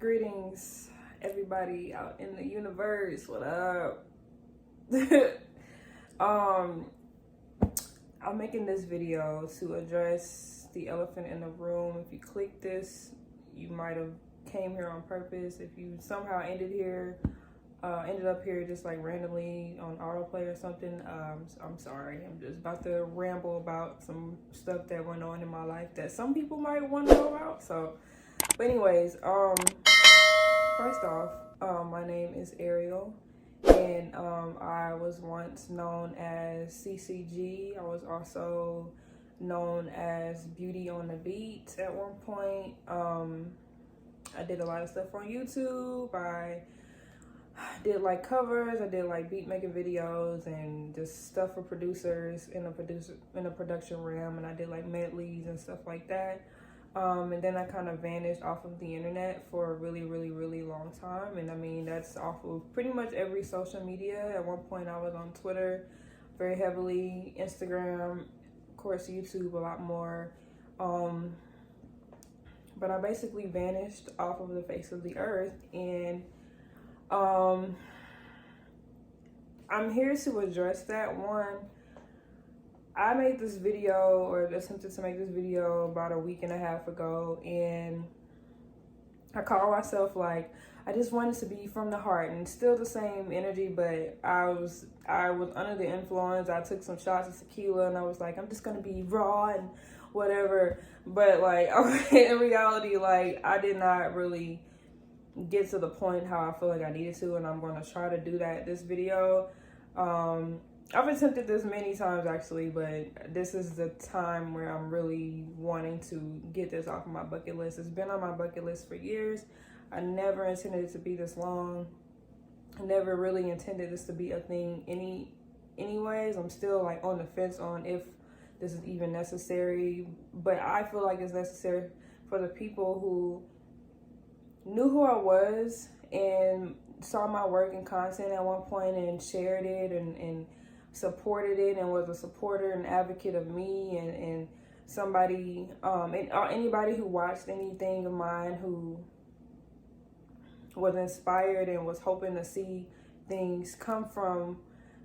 Greetings, everybody out in the universe. What up? um, I'm making this video to address the elephant in the room. If you click this, you might have came here on purpose. If you somehow ended up here just like randomly on autoplay or something, I'm sorry. I'm just about to ramble about some stuff that went on in my life that some people might want to know about. But anyways, first off, my name is Ariel, and I was once known as CCG. I was also known as Beauty on the Beat at one point. I did a lot of stuff on YouTube. I did like covers. I did like beat making videos and just stuff for producers in the production realm, and I did like medleys and stuff like that. And then I kind of vanished off of the internet for a really, really, really long time. And I mean, that's off of pretty much every social media. At one point, I was on Twitter very heavily, Instagram, of course, YouTube a lot more. But I basically vanished off of the face of the earth. And I'm here to address that. One, I made this video, or attempted to make this video, about a week and a half ago, and I call myself like, I just wanted to be from the heart, and still the same energy, but I was under the influence. I took some shots of tequila, and I was like, I'm just gonna be raw and whatever. But like, in reality, like, I did not really get to the point how I feel like I needed to, and I'm gonna try to do that this video. I've attempted this many times actually, but this is the time where I'm really wanting to get this off of my bucket list. It's been on my bucket list for years. I never intended it to be this long. I never really intended this to be a thing anyways. I'm still like on the fence on if this is even necessary, but I feel like it's necessary for the people who knew who I was and saw my work and content at one point and shared it and supported it and was a supporter and advocate of me and somebody and anybody who watched anything of mine who was inspired and was hoping to see things come from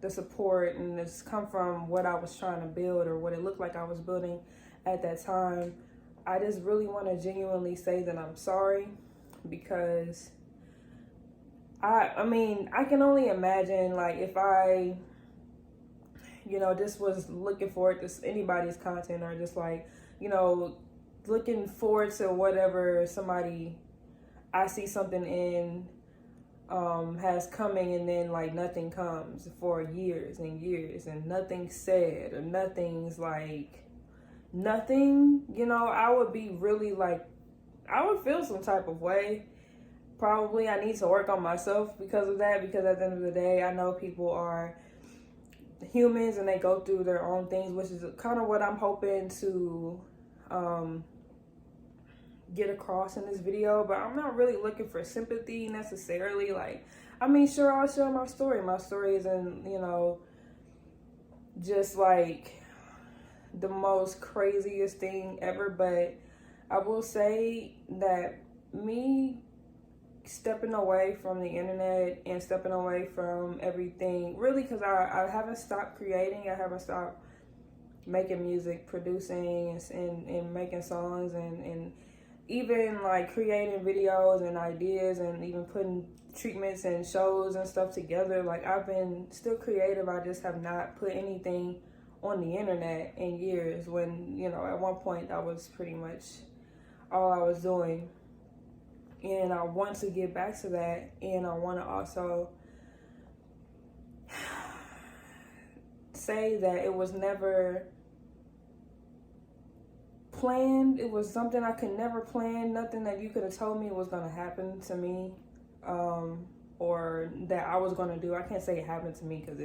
the support and this come from what I was trying to build or what it looked like I was building at that time. I just really want to genuinely say that I'm sorry, because I mean, I can only imagine, like, if I, just was looking forward to anybody's content, or just like, looking forward to whatever somebody I see something in has coming, and then like nothing comes for years and years and nothing's said or nothing's like nothing, I would be really like, I would feel some type of way. Probably I need to work on myself because of that, because at the end of the day, I know people are humans and they go through their own things, which is kind of what I'm hoping to get across in this video. But I'm not really looking for sympathy necessarily. Like, I mean, sure, I'll share my story. My story isn't, just like the most craziest thing ever, but I will say that me stepping away from the internet and stepping away from everything, really, because I haven't stopped creating. I haven't stopped making music, producing and making songs and even like creating videos and ideas and even putting treatments and shows and stuff together. Like, I've been still creative. I just have not put anything on the internet in years, when, at one point that was pretty much all I was doing. And I want to get back to that, and I want to also say that it was never planned. It was something I could never plan. Nothing that you could have told me was going to happen to me, or that I was going to do. I can't say it happened to me because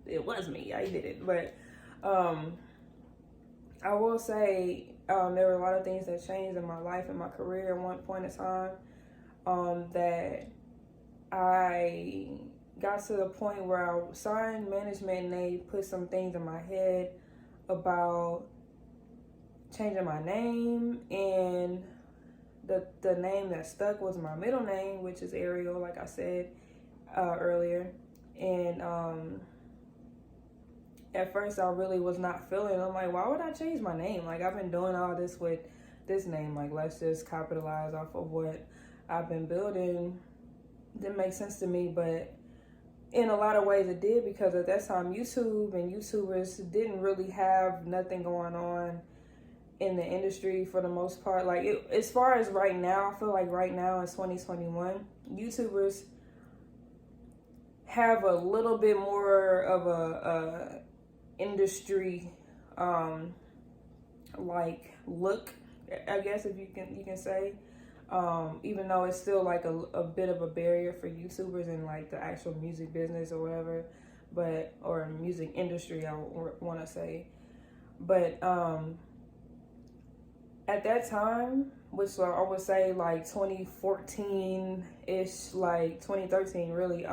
it was me. I did it. But I will say there were a lot of things that changed in my life and my career at one point in time. That I got to the point where I signed management and they put some things in my head about changing my name, and the name that stuck was my middle name, which is Ariel, like I said earlier. And at first I really was not feeling it. I'm like, why would I change my name? Like, I've been doing all this with this name. Like, let's just capitalize off of what I've been building. Didn't make sense to me, but in a lot of ways it did, because at that time YouTube and YouTubers didn't really have nothing going on in the industry for the most part. Like, as far as right now, I feel like right now in 2021, YouTubers have a little bit more of a industry like look, I guess, if you can say, even though it's still like a bit of a barrier for YouTubers in like the actual music business or whatever, but or music industry, I want to say. But at that time, which I would say like 2014-ish, like 2013 really,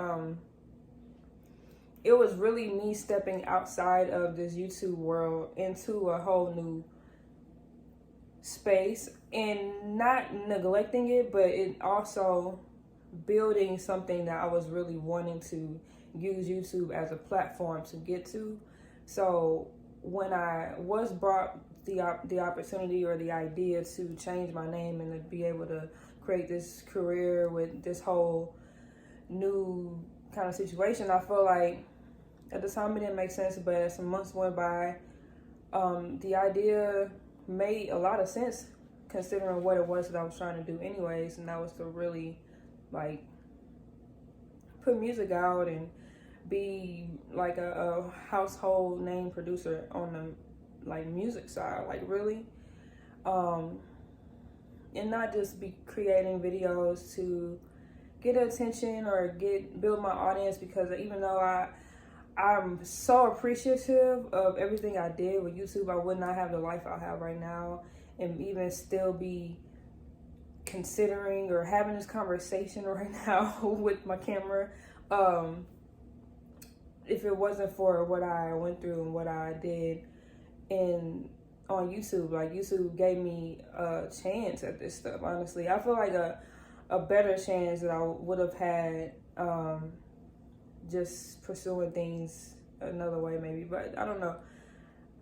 it was really me stepping outside of this YouTube world into a whole new space, and not neglecting it, but it also building something that I was really wanting to use YouTube as a platform to get to. So when I was brought the opportunity or the idea to change my name and to be able to create this career with this whole new kind of situation, I feel like at the time it didn't make sense, but as some months went by, the idea made a lot of sense considering what it was that I was trying to do anyways, and that was to really like put music out and be like a household name producer on the like music side, like really, and not just be creating videos to get attention or build my audience, because even though I'm so appreciative of everything I did with YouTube, I would not have the life I have right now, and even still be considering or having this conversation right now with my camera, if it wasn't for what I went through and what I did on YouTube. Like, YouTube gave me a chance at this stuff, honestly. I feel like a better chance that I would have had just pursuing things another way maybe, but I don't know.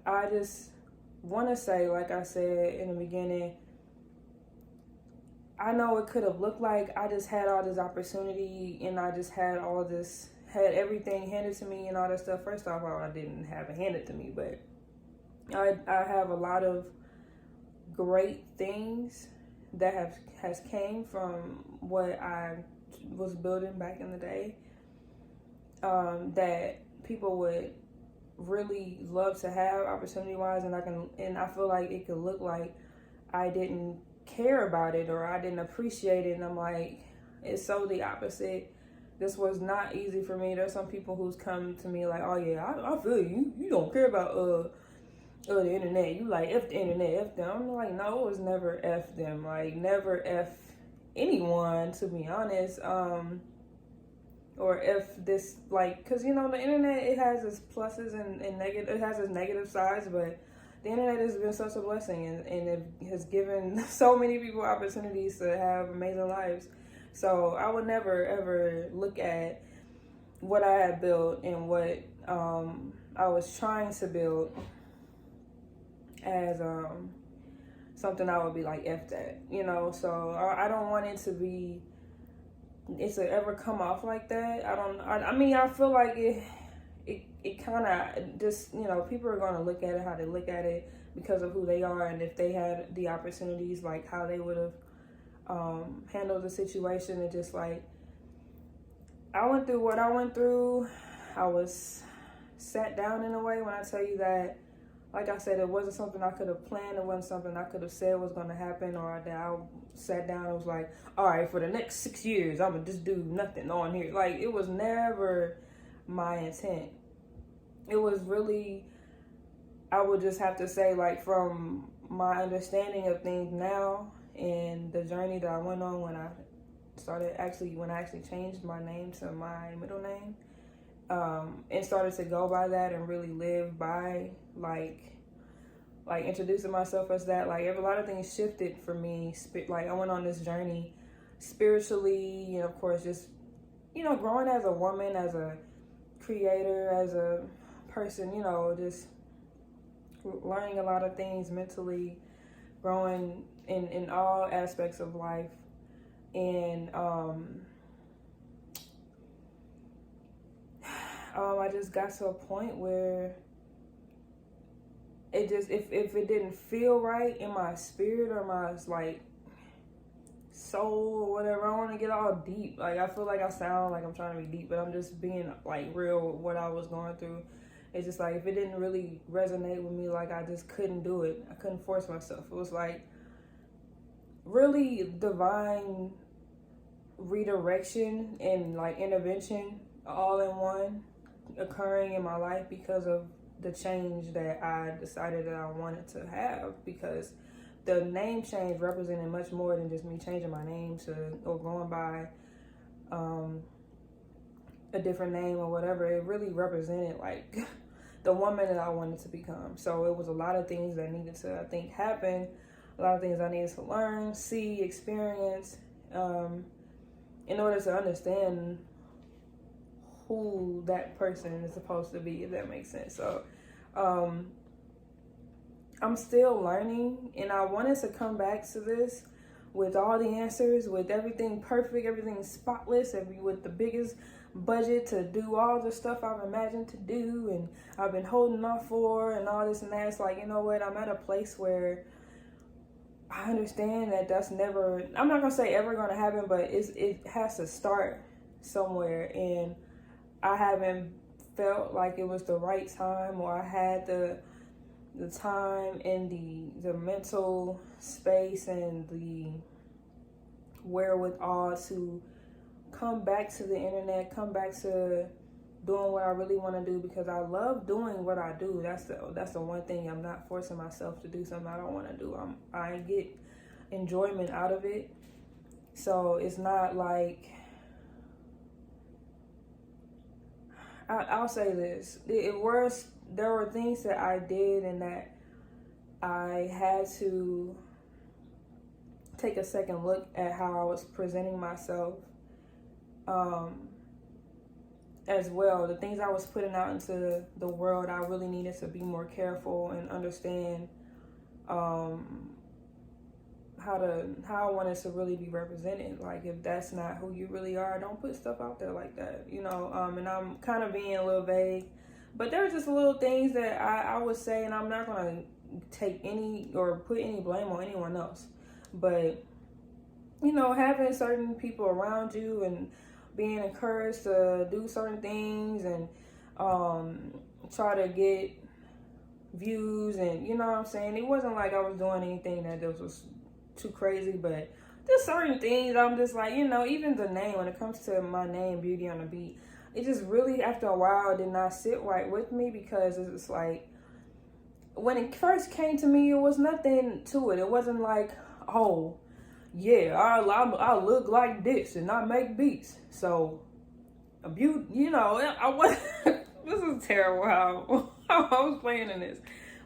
I just want to say, like I said in the beginning, I know it could have looked like I just had all this opportunity and I just had everything handed to me and all that stuff. First off, I didn't have it handed to me, but I have a lot of great things that has came from what I was building back in the day, that people would really love to have opportunity wise, and I feel like it could look like I didn't care about it or I didn't appreciate it, and I'm like, it's so the opposite. This was not easy for me. There's some people who's come to me like, oh yeah, I feel you don't care about the internet, you like F the internet, F them. I'm like, no, it was never F them, like never F anyone, to be honest, or F this, like, because the internet, it has its pluses and negative, it has its negative sides, but the internet has been such a blessing, and it has given so many people opportunities to have amazing lives. So I would never ever look at what I had built and what I was trying to build as something I would be like, F that, so I don't want it to ever come off like that. I mean, I feel like it kind of just, people are going to look at it how they look at it because of who they are, and if they had the opportunities, like how they would have handled the situation. And just like, I went through what I went through. I was sat down in a way when I tell you that, like I said, it wasn't something I could have planned. It wasn't something I could have said was going to happen, or that I sat down and was like, all right, for the next 6 years, I'm going to just do nothing on here. Like, it was never my intent. It was really, I would just have to say, like, from my understanding of things now and the journey that I went on when I actually changed my name to my middle name, and started to go by that and really live by like like introducing myself as that. Like a lot of things shifted for me. Like I went on this journey spiritually, and of course just, you know, growing as a woman, as a creator, as a person, you know, just learning a lot of things mentally, growing in all aspects of life. And I just got to a point where it just, if it didn't feel right in my spirit or my like soul or whatever, I don't want to get all deep. Like I feel like I sound like I'm trying to be deep, but I'm just being like real with what I was going through. It's just like if it didn't really resonate with me, like I just couldn't do it. I couldn't force myself. It was like really divine redirection and like intervention all in one occurring in my life because of the change that I decided that I wanted to have, because the name change represented much more than just me changing my name or going by a different name or whatever. It really represented like the woman that I wanted to become. So it was a lot of things that needed to, I think, happen, a lot of things I needed to learn, see, experience, in order to understand who that person is supposed to be, if that makes sense. So I'm still learning, and I wanted to come back to this with all the answers, with everything perfect, everything spotless, with the biggest budget to do all the stuff I've imagined to do and I've been holding off for and all this and that. It's like, you know what, I'm at a place where I understand that that's never, I'm not gonna say ever gonna happen, but it has to start somewhere, and I haven't felt like it was the right time, or I had the time and the mental space and the wherewithal to come back to the internet, come back to doing what I really want to do, because I love doing what I do. That's the one thing. I'm not forcing myself to do something I don't want to do. I get enjoyment out of it. So it's not like, I'll say this. There were things that I did and that I had to take a second look at how I was presenting myself as well. The things I was putting out into the world, I really needed to be more careful and understand how I wanted to really be represented. Like, if that's not who you really are, don't put stuff out there like that, you know. And I'm kind of being a little vague, but there are just little things that I would say, and I'm not going to take any or put any blame on anyone else. But, you know, having certain people around you and being encouraged to do certain things and try to get views, and, you know what I'm saying? It wasn't like I was doing anything that was too crazy, but there's certain things I'm just like, you know, even the name, when it comes to my name, Beauty on the Beat, it just really, after a while, did not sit right with me, because it's like, when it first came to me, it was nothing to it. It wasn't like, oh, yeah, I look like this and I make beats. So, a beauty, you know, I was, this is terrible how I was playing in this.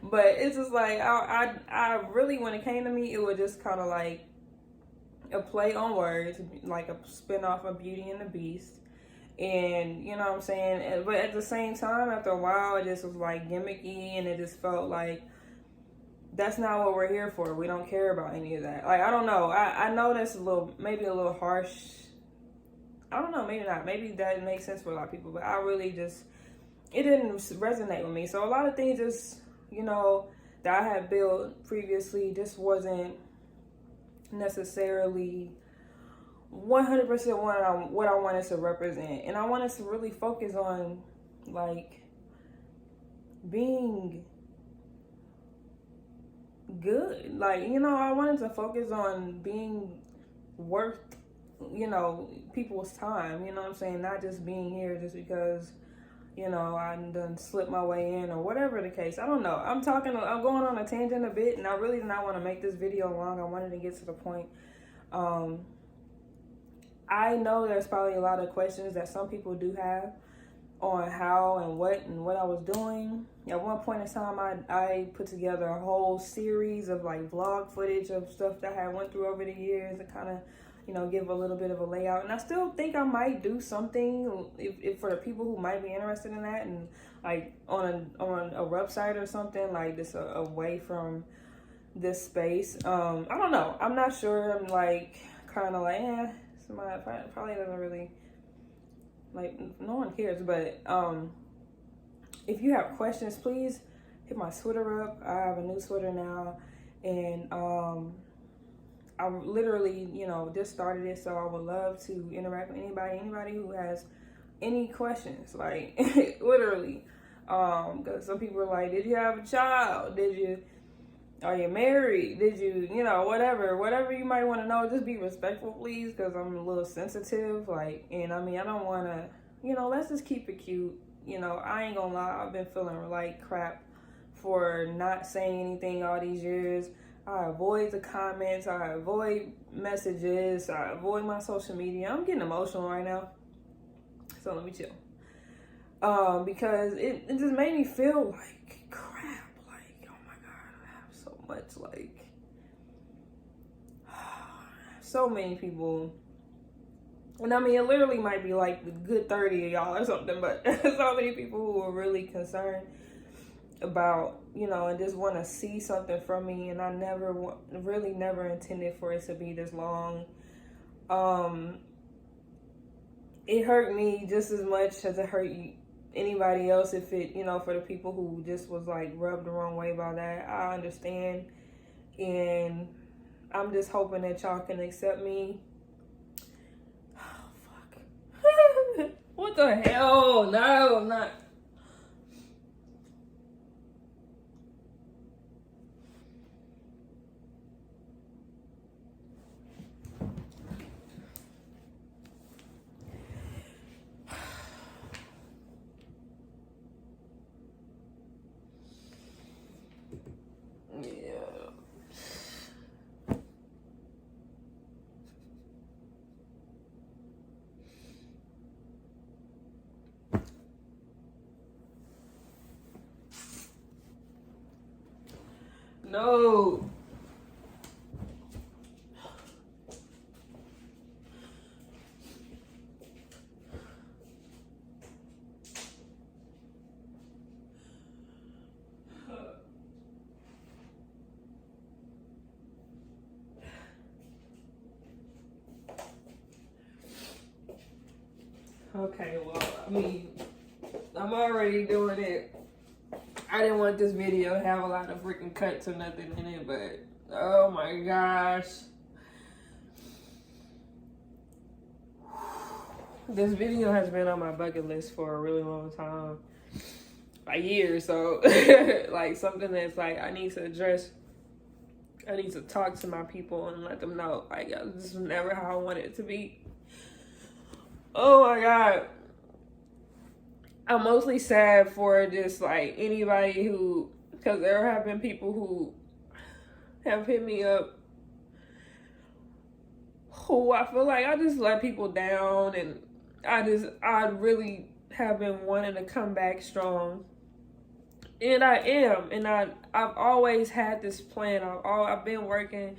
But it's just like, I really, when it came to me, it was just kind of like a play on words, like a spinoff of Beauty and the Beast. And, you know what I'm saying? But at the same time, after a while, it just was like gimmicky, and it just felt like, that's not what we're here for. We don't care about any of that. Like, I don't know. I know that's maybe a little harsh. I don't know, maybe not. Maybe that makes sense for a lot of people, but I really just, it didn't resonate with me. So a lot of things just, you know, that I had built previously just wasn't necessarily 100% what I wanted to represent. And I wanted to really focus on, like, being good. Like, you know, I wanted to focus on being worth, you know, people's time, you know what I'm saying? Not just being here just because, you know, I done slipped my way in or whatever the case. I don't know. I'm going on a tangent a bit, and I really did not want to make this video long. I wanted to get to the point. I know there's probably a lot of questions that some people do have on how and what I was doing. At one point in time, I put together a whole series of like vlog footage of stuff that I had went through over the years to kind of, you know, give a little bit of a layout. And I still think I might do something if for the people who might be interested in that, and like on a website or something like this, away from this space. I don't know. I'm not sure. I'm like kind of like, somebody probably doesn't really, like, no one cares. But if you have questions, please hit my Twitter up. I have a new Twitter now, and I literally, you know, just started it, so I would love to interact with anybody who has any questions, like literally. Because some people are like, did you have a child? Are you married? Did you, you know, whatever you might want to know. Just be respectful, please, because I'm a little sensitive. Like, and I mean, I don't want to, you know, let's just keep it cute. You know, I ain't gonna lie, I've been feeling like crap for not saying anything all these years. I avoid the comments, I avoid messages, I avoid my social media. I'm getting emotional right now, so let me chill. Because it just made me feel like crap. Like, oh my God, I have so much, like, so many people. And I mean, it literally might be like the good 30 of y'all or something, but so many people who are really concerned about, you know, and just want to see something from me. And I really never intended for it to be this long. It hurt me just as much as it hurt anybody else. If it, you know, for the people who just was like rubbed the wrong way by that, I understand. And I'm just hoping that y'all can accept me. Oh, fuck. What the hell? No, I'm not. No. Okay, well, I mean, I'm already doing it. I didn't want this video to have a lot of freaking cuts or nothing in it, but oh my gosh. This video has been on my bucket list for a really long time. A year, so like something that's like I need to address. I need to talk to my people and let them know, like, this is never how I wanted it to be. Oh my God. I'm mostly sad for just like anybody who, because there have been people who have hit me up who I feel like I just let people down, and I really have been wanting to come back strong. And I am, and I've always had this plan. I've been working,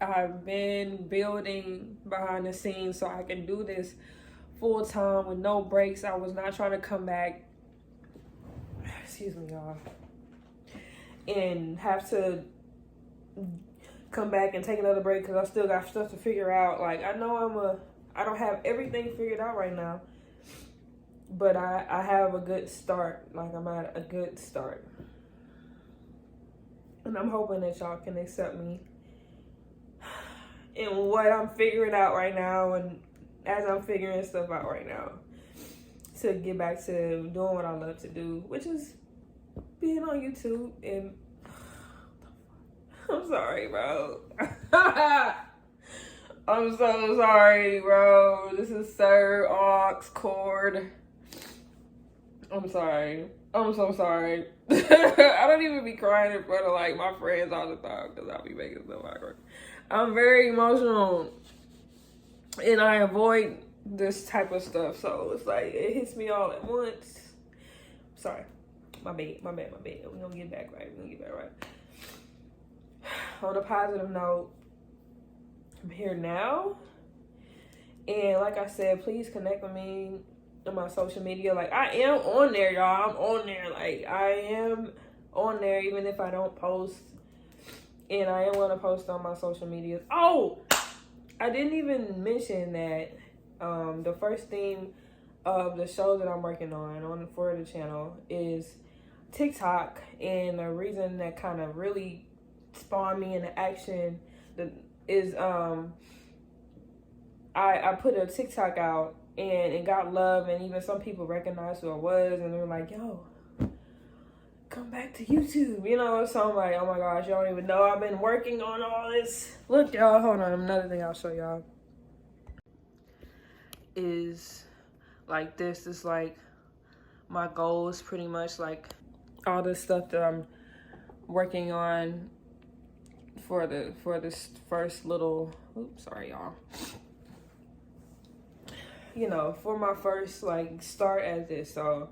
I've been building behind the scenes so I can do this full time with no breaks. I was not trying to come back, excuse me, y'all, and have to come back and take another break because I still got stuff to figure out. Like, I know I don't have everything figured out right now, but I have a good start. Like, I'm at a good start, and I'm hoping that y'all can accept me in what I'm figuring out right now, and as I'm figuring stuff out right now, to get back to doing what I love to do, which is being on YouTube. And I'm sorry, bro. I'm so sorry, bro. This is Sir Aux Cord. I'm sorry. I'm so sorry. I don't even be crying in front of like my friends all the time because I'll be making stuff awkward. I'm very emotional. And I avoid this type of stuff. So it's like, it hits me all at once. Sorry. My bad. We're gonna get back right. On a positive note, I'm here now. And like I said, please connect with me on my social media. Like, I am on there, y'all. I'm on there. Like, I am on there even if I don't post. And I am going to post on my social media. Oh, I didn't even mention that the first theme of the show that I'm working on for the channel is TikTok. And the reason that kind of really spawned me into action is I put a TikTok out and it got love, and even some people recognized who I was, and they were like, yo, come back to YouTube, you know? So I'm like, oh my gosh, y'all don't even know I've been working on all this. Look, y'all, hold on, another thing I'll show y'all is like this is like my goals, pretty much, like all this stuff that I'm working on for this first little, oops, sorry y'all, you know, for my first like start at this. So,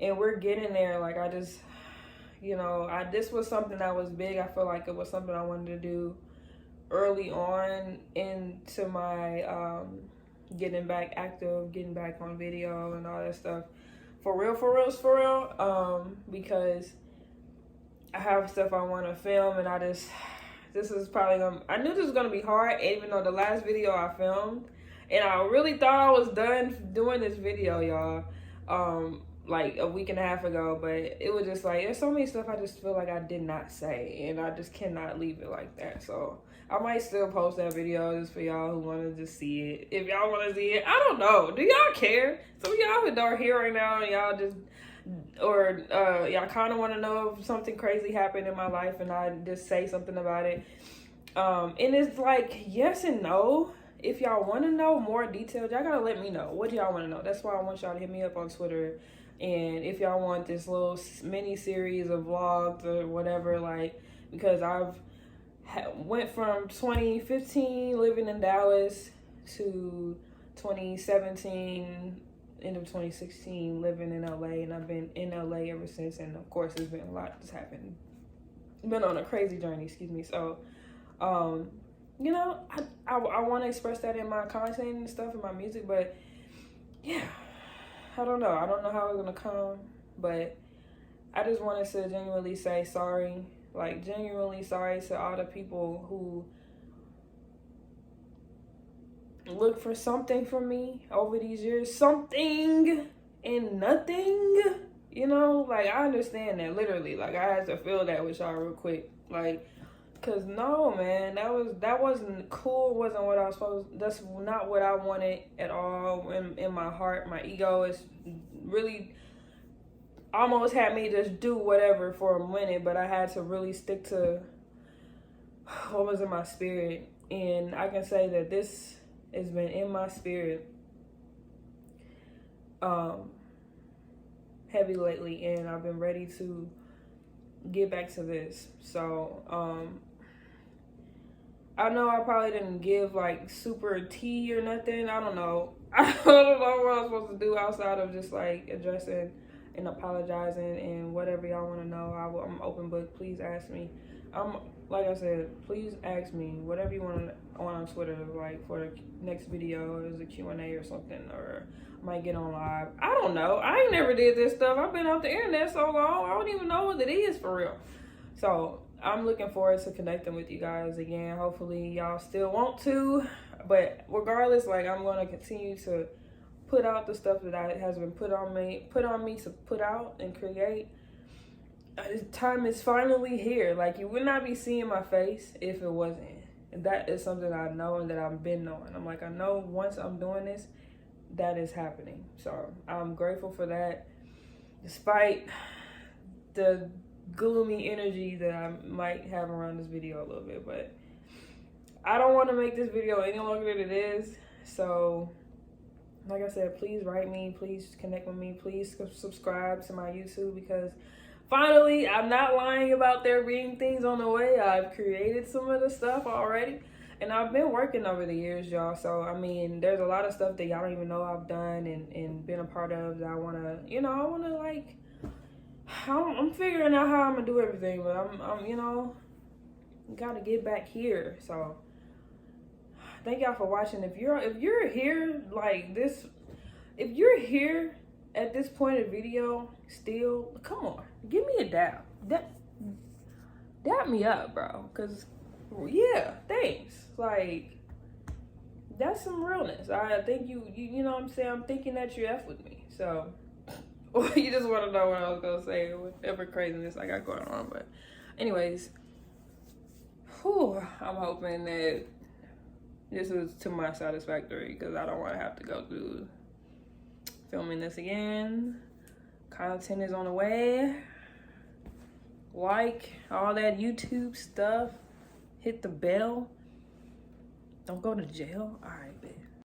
and we're getting there. Like, I just, you know, this was something that was big. I feel like it was something I wanted to do early on into my getting back active, getting back on video and all that stuff. For real. Because I have stuff I want to film, and this is probably I knew this was gonna be hard, even though the last video I filmed, and I really thought I was done doing this video, y'all, like a week and a half ago, but it was just like, there's so many stuff I just feel like I did not say, and I just cannot leave it like that. So I might still post that video just for y'all who want to just see it. If y'all want to see it, I don't know. Do y'all care? Some of y'all who are here right now, and y'all just, or y'all kind of want to know if something crazy happened in my life and I just say something about it. And it's like, yes and no. If y'all want to know more details, y'all gotta let me know. What do y'all want to know? That's why I want y'all to hit me up on Twitter. And if y'all want this little mini series of vlogs or whatever, like, because I've went from 2015 living in Dallas to 2017, end of 2016 living in LA, and I've been in LA ever since. And of course, there's been a lot that's happened. Been on a crazy journey, excuse me. So, you know, I want to express that in my content and stuff, in my music, but yeah, I don't know how it's gonna come, but I just wanted to genuinely say sorry, like genuinely sorry to all the people who look for something from me over these years, something and nothing, you know. Like, I understand that, literally, like, I had to feel that with y'all real quick, like, cause no, man, that wasn't cool. Wasn't what I was supposed. That's not what I wanted at all. In my heart, my ego is really almost had me just do whatever for a minute, but I had to really stick to what was in my spirit. And I can say that this has been in my spirit heavy lately, and I've been ready to get back to this. So I know I probably didn't give like super tea or nothing. I don't know. I don't know what I'm supposed to do outside of just like addressing and apologizing and whatever y'all want to know. I'm open book. Please ask me. Like I said, please ask me whatever you want on Twitter, like for the next video, is a Q&A or something, or I might get on live. I don't know. I ain't never did this stuff. I've been off the internet so long, I don't even know what it is for real. So I'm looking forward to connecting with you guys again. Hopefully y'all still want to, but regardless, like, I'm going to continue to put out the stuff that has been put on me to put out and create. This time is finally here. Like, you would not be seeing my face if it wasn't. And that is something I know and that I've been knowing. I'm like, I know once I'm doing this, that is happening. So I'm grateful for that, despite the gloomy energy that I might have around this video a little bit. But I don't want to make this video any longer than it is. So like I said, please write me, please connect with me, please subscribe to my YouTube, because finally, I'm not lying about there being things on the way. I've created some of the stuff already, And I've been working over the years, y'all. So, I mean, there's a lot of stuff that y'all don't even know I've done and been a part of that I want to, you know, I want to, like, I'm figuring out how I'm going to do everything. But I'm you know, got to get back here. So, thank y'all for watching. If you're here, like, this, if you're here at this point of video still, come on. Give me a dap. Dap me up, bro. Because, yeah, thanks. Like, that's some realness. I think you know what I'm saying? I'm thinking that you F with me. So, or you just want to know what I was going to say, whatever craziness I got going on. But anyways, I'm hoping that this was to my satisfactory, because I don't want to have to go through filming this again. Content is on the way. Like all that YouTube stuff. Hit the bell. Don't go to jail. All right, bitch.